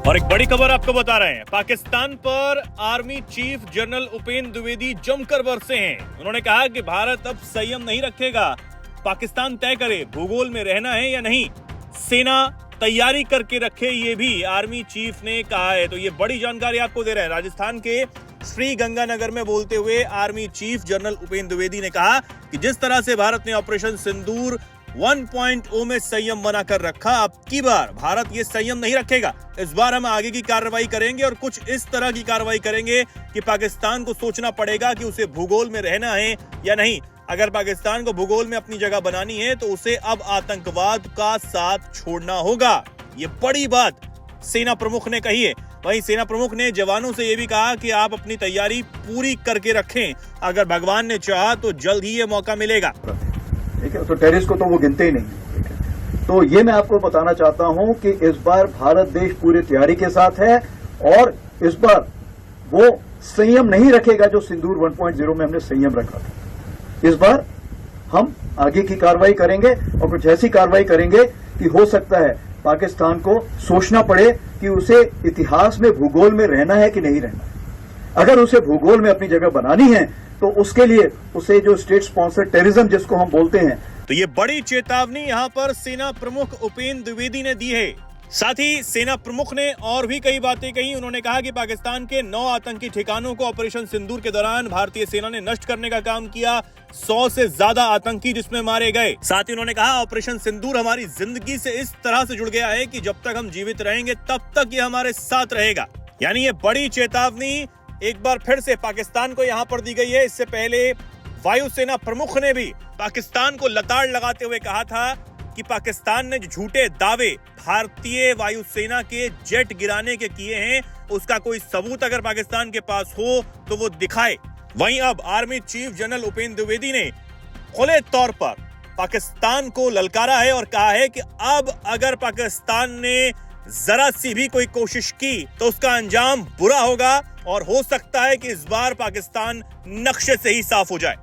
और एक बड़ी खबर आपको बता रहे हैं, पाकिस्तान पर army chief general Upendra Dwivedi जमकर बरसे हैं। उन्होंने कहा कि भारत अब संयम नहीं रखेगा, पाकिस्तान तय करे भूगोल में रहना है या नहीं, सेना तैयारी करके रखे, ये भी आर्मी चीफ ने कहा है। तो ये बड़ी जानकारी आपको दे रहे हैं। राजस्थान के श्री गंगानगर में बोलते हुए army chief general Upendra Dwivedi ने कहा कि जिस तरह से भारत ने ऑपरेशन सिंदूर 1.0 में संयम बनाकर रखा, अब की बार भारत ये संयम नहीं रखेगा। इस बार हम आगे की कार्रवाई करेंगे और कुछ इस तरह की कार्रवाई करेंगे कि पाकिस्तान को सोचना पड़ेगा कि उसे भूगोल में रहना है या नहीं। अगर पाकिस्तान को भूगोल में अपनी जगह बनानी है तो उसे अब आतंकवाद का साथ छोड़ना होगा। ये बड़ी बात सेना प्रमुख ने कही है। वहीं सेना प्रमुख ने जवानों से यह भी कहा कि आप अपनी तैयारी पूरी करके रखें, अगर भगवान ने चाहा तो जल्द ही ये मौका मिलेगा। ठीक है, तो टेररिस्ट को तो वो गिनते ही नहीं। ठीक है, तो ये मैं आपको बताना चाहता हूं कि इस बार भारत देश पूरी तैयारी के साथ है और इस बार वो संयम नहीं रखेगा जो सिंदूर 1.0 में हमने संयम रखा था। इस बार हम आगे की कार्रवाई करेंगे और कुछ ऐसी कार्रवाई करेंगे कि हो सकता है पाकिस्तान को सोचना पड़े कि उसे इतिहास में भूगोल में रहना है कि नहीं रहना है। अगर उसे भूगोल में अपनी जगह बनानी है तो उसके लिए उसे जो स्टेट स्पॉन्सर टेररिज्म जिसको हम बोलते हैं, तो ये बड़ी चेतावनी यहाँ पर सेना प्रमुख उपेंद्र द्विवेदी ने दी है। साथ ही सेना प्रमुख ने और भी कई बातें कही। उन्होंने कहा कि पाकिस्तान के 9 आतंकी ठिकानों को ऑपरेशन सिंदूर के दौरान भारतीय सेना ने नष्ट करने का काम किया। 100 से ज्यादा आतंकी जिसमें मारे गए। साथ ही उन्होंने कहा ऑपरेशन सिंदूर हमारी जिंदगी से इस तरह से जुड़ गया है कि जब तक हम जीवित रहेंगे तब तक ये हमारे साथ रहेगा। यानी ये बड़ी चेतावनी एक बार फिर से पाकिस्तान को यहाँ पर दी गई है। इससे पहले वायुसेना प्रमुख ने भी पाकिस्तान को लताड़ लगाते हुए कहा था कि पाकिस्तान ने जो झूठे दावे भारतीय वायुसेना के जेट गिराने के किए हैं, उसका कोई सबूत अगर पाकिस्तान के पास हो तो वो दिखाए। वहीं अब army chief general Upendra Dwivedi ने खुले तौर पर पाकिस्तान को ललकारा है और कहा है कि अब अगर पाकिस्तान ने जरा सी भी कोई कोशिश की तो उसका अंजाम बुरा होगा और हो सकता है कि इस बार पाकिस्तान नक्शे से ही साफ हो जाए।